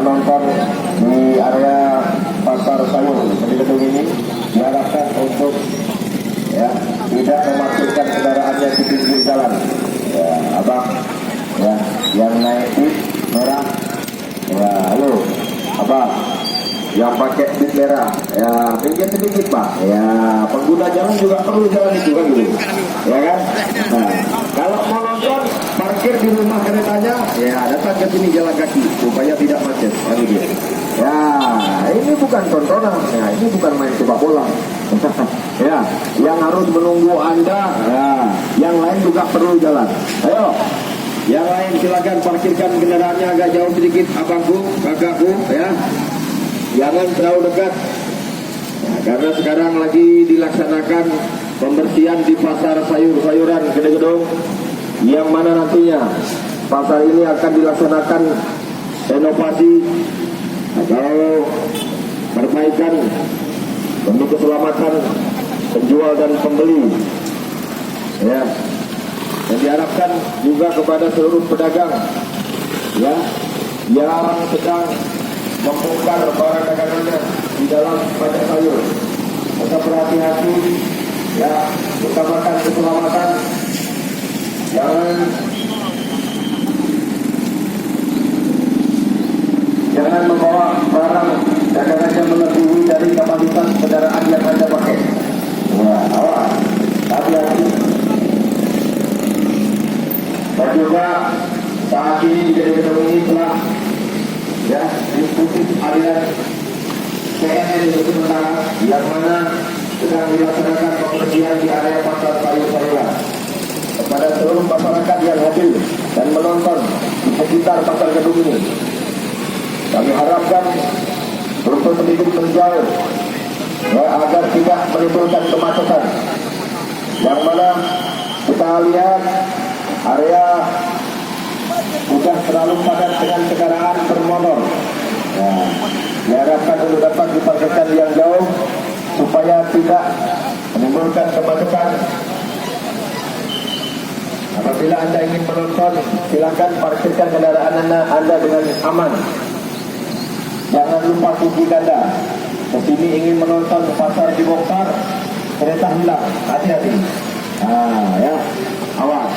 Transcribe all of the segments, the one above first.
menonton di area pasar sayur di gedung ini diharapkan untuk ya tidak memasukkan kendaraannya di pinggir jalan. Ya, abang, ya, yang naik bis merah, ya, halo, abang, yang pakai bis merah, ya, pinggir sedikit pak, ya, pengguna jalan juga perlu jalan itu kan gitu, ya kan? Nah, kalau mau nonton, parkir di rumah keretanya, ya, datang ke sini jalan kaki supaya tidak macet, kan gitu. Ya, ini bukan tontonan, ya, ini bukan main sepak bola. Ya, yang harus menunggu Anda, ya, yang lain juga perlu jalan. Ayo, yang lain silakan parkirkan kendaraannya agak jauh sedikit, abangku, kakakku, ya. Jangan terlalu dekat, ya, karena sekarang lagi dilaksanakan pembersihan di pasar sayur-sayuran Gedung, yang mana nantinya pasar ini akan dilaksanakan renovasi atau perbaikan demi keselamatan penjual dan pembeli, ya. Dan diharapkan juga kepada seluruh pedagang, ya, yang sedang membongkar barang dagangannya di dalam pasar sayur, tetap berhati-hati, ya, utamakan keselamatan, jangan membawa barang dagangannya melebihi dari kapasitas kendaraan yang Anda pakai. Wah, awas, hati-hati. Dan juga saat ini di gedung ini telah ya diikuti aliran PNN untuk sementara, yang mana sedang dilaksanakan pembersihan di area pasar sayur-sayuran. Kepada seluruh masyarakat yang hadir dan menonton di sekitar pasar gedung ini, kami harapkan berusaha sedikit menjauh, ya, agar tidak menimbulkan kemacetan. Yang mana kita lihat area sudah terlalu padat dengan kendaraan bermotor. Ya, diharapkan untuk dapat diparkirkan yang jauh supaya tidak menimbulkan kemacetan. Apabila Anda ingin menonton, silakan parkirkan kendaraan Anda dengan aman. Jangan lupa kunci ganda. Kesini ingin menonton pasar dibongkar, kereta hilang, hati-hati. Nah, ya, awas.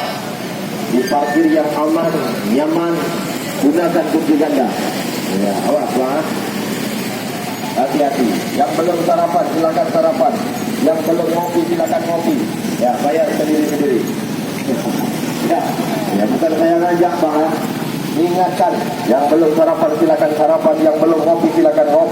Diparkir yang aman, nyaman, gunakan kunci ganda. Ya, awas lah. Hati-hati. Yang belum sarapan, silakan sarapan. Yang belum ngopi, silakan ngopi. Ya, bayar sendiri-sendiri. Ya, ya, bukan saya ngajak, Bang. Ingatkan, yang belum sarapan silakan sarapan, yang belum ngopi silakan ngopi.